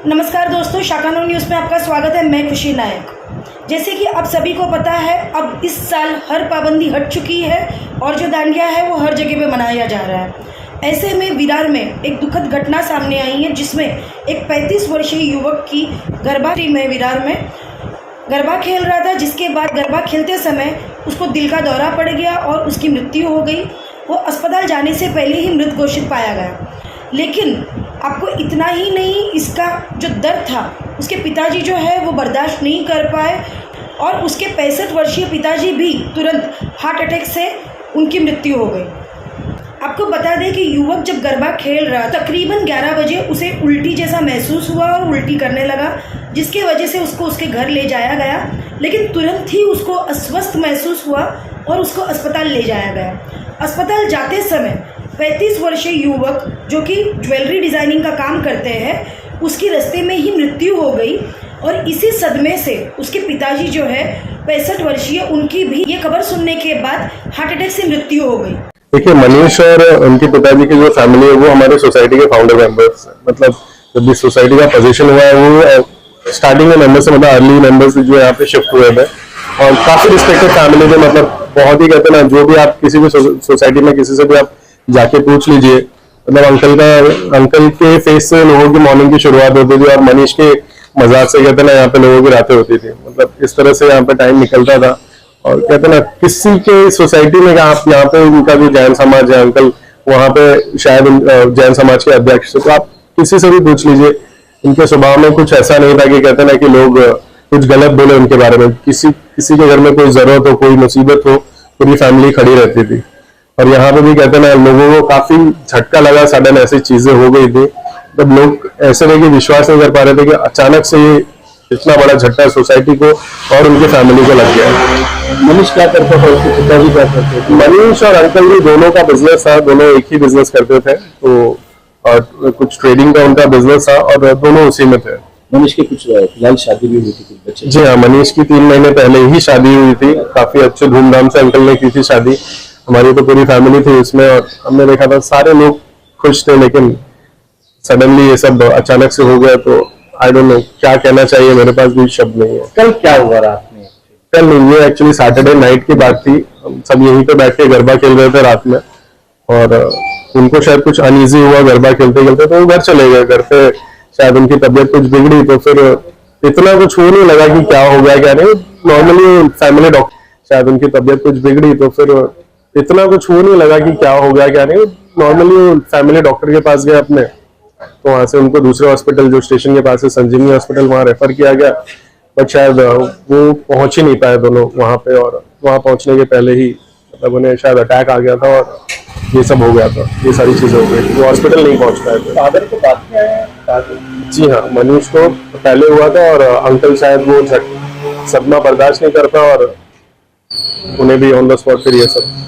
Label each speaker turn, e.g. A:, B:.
A: नमस्कार दोस्तों, शाकानो न्यूज़ में आपका स्वागत है। मैं खुशी नायक। जैसे कि आप सभी को पता है, अब इस साल हर पाबंदी हट चुकी है और जो दांडिया है वो हर जगह पे मनाया जा रहा है। ऐसे में विरार में एक दुखद घटना सामने आई है, जिसमें एक 35 वर्षीय युवक की गरबा में विरार में गरबा खेल रहा था, जिसके बाद गरबा खेलते समय उसको दिल का दौरा पड़ गया और उसकी मृत्यु हो गई। वो अस्पताल जाने से पहले ही मृत घोषित पाया गया। लेकिन आपको इतना ही नहीं, इसका जो दर्द था उसके पिताजी जो है वो बर्दाश्त नहीं कर पाए और उसके 65 वर्षीय पिताजी भी तुरंत हार्ट अटैक से उनकी मृत्यु हो गई। आपको बता दें कि युवक जब गरबा खेल रहा, तकरीबन 11 बजे उसे उल्टी जैसा महसूस हुआ और उल्टी करने लगा, जिसके वजह से उसको उसके घर ले जाया गया। लेकिन तुरंत ही उसको अस्वस्थ महसूस हुआ और उसको अस्पताल ले जाया गया। अस्पताल जाते समय 35 वर्षीय युवक जो कि ज्वेलरी डिज़ाइनिंग का काम करते हैं, उसकी रास्ते में ही मृत्यु हो गई। और इसी सदमे से उसके पिताजी जो है 65 वर्षीय, उनकी भी ये खबर सुनने के बाद हार्ट अटैक से मृत्यु हो गई।
B: देखिए, मनीष और उनके पिताजी की जो फैमिली है वो हमारे सोसाइटी के फाउंडर मेंबर्स हैं। मतलब जब इस सोसाइटी का पोजीशन हुआ है वो स्टार्टिंग में मेंबर्स से, मतलब अर्ली मेंबर्स जो यहाँ पे शिफ्ट हुए थे और काफी रिस्पेक्टेड फैमिली थे। मतलब बहुत ही कहते हैं ना, जो भी आप किसी भी सोसाइटी में किसी से भी आप जाके पूछ लीजिए, मतलब अंकल के फेस से लोगों की मॉर्निंग की शुरुआत होती थी और मनीष के मजाक से कहते ना यहाँ पे लोगों की रातें होती थी। मतलब इस तरह से यहाँ पे टाइम निकलता था। और कहते ना, किसी के सोसाइटी में आप यहाँ पे उनका जो जैन समाज है, अंकल वहाँ पे शायद जैन समाज के अध्यक्ष, तो आप किसी से भी पूछ लीजिए, इनके स्वभाव में कुछ ऐसा नहीं था कि कहते ना कि लोग कुछ गलत बोले उनके बारे में। किसी के घर में कोई जरूरत हो, कोई मुसीबत हो, पूरी फैमिली खड़ी रहती थी। और यहाँ पे भी कहते ना, लोगों को काफी झटका लगा, सडन ऐसी चीजें हो गई थी। तब लोग ऐसे नहीं कि विश्वास नहीं कर पा रहे थे कि अचानक से ये इतना बड़ा झटका सोसाइटी को और उनकी फैमिली को लग गया।
C: मनीष क्या करता था, उसके पिताजी क्या करते थे?
B: मनीष और अंकल भी दोनों का बिजनेस था, दोनों एक ही बिजनेस करते थे। तो और कुछ ट्रेडिंग का उनका बिजनेस था और दोनों उसी में थे।
C: मनीष की कुछ फिलहाल शादी भी हुई थी कुछ बच्चे?
B: जी हाँ, मनीष की 3 महीने पहले ही शादी हुई थी। काफी अच्छे धूमधाम से अंकल ने की थी शादी। हमारी तो पूरी फैमिली थी उसमें और हमने देखा था सारे लोग खुश थे। लेकिन सडनली ये सब अचानक से हो गया, तो आई डोंट नो क्या कहना चाहिए, मेरे पास भी शब्द नहीं है।
C: कल क्या हुआ रात में?
B: कल नहीं, ये एक्चुअली सैटरडे नाइट की बात थी। हम सब यहीं पे बैठ के गरबा खेल रहे थे रात में और उनको शायद कुछ अनईजी हुआ गरबा खेलते खेलते, तो वो घर चले गए। घर पे शायद उनकी तबीयत कुछ बिगड़ी, तो फिर इतना कुछ हो नहीं लगा कि क्या हो गया क्या नहीं। नॉर्मली फैमिली डॉक्टर, शायद उनकी तबीयत कुछ बिगड़ी, तो फिर इतना कुछ हो नहीं लगा कि क्या हो गया क्या नहीं। नॉर्मली फैमिली डॉक्टर के पास गए अपने, तो वहां से उनको दूसरे हॉस्पिटल जो स्टेशन के पास है, संजीवनी हॉस्पिटल, वहां रेफर किया गया। बट शायद वो पहुंच ही नहीं पाए दोनों वहां पे, और वहां पहुंचने के पहले ही मतलब उन्हें शायद अटैक आ गया था और ये सब हो गया था। ये सारी चीजें हो गई, वो हॉस्पिटल नहीं पहुंच पाए थे।
C: फादर को बात क्या है?
B: जी हाँ, मनीष को पहले हुआ था और अंकल शायद वो सदमा बर्दाश्त नहीं करता और उन्हें भी ऑन द स्पॉट फिर ये सब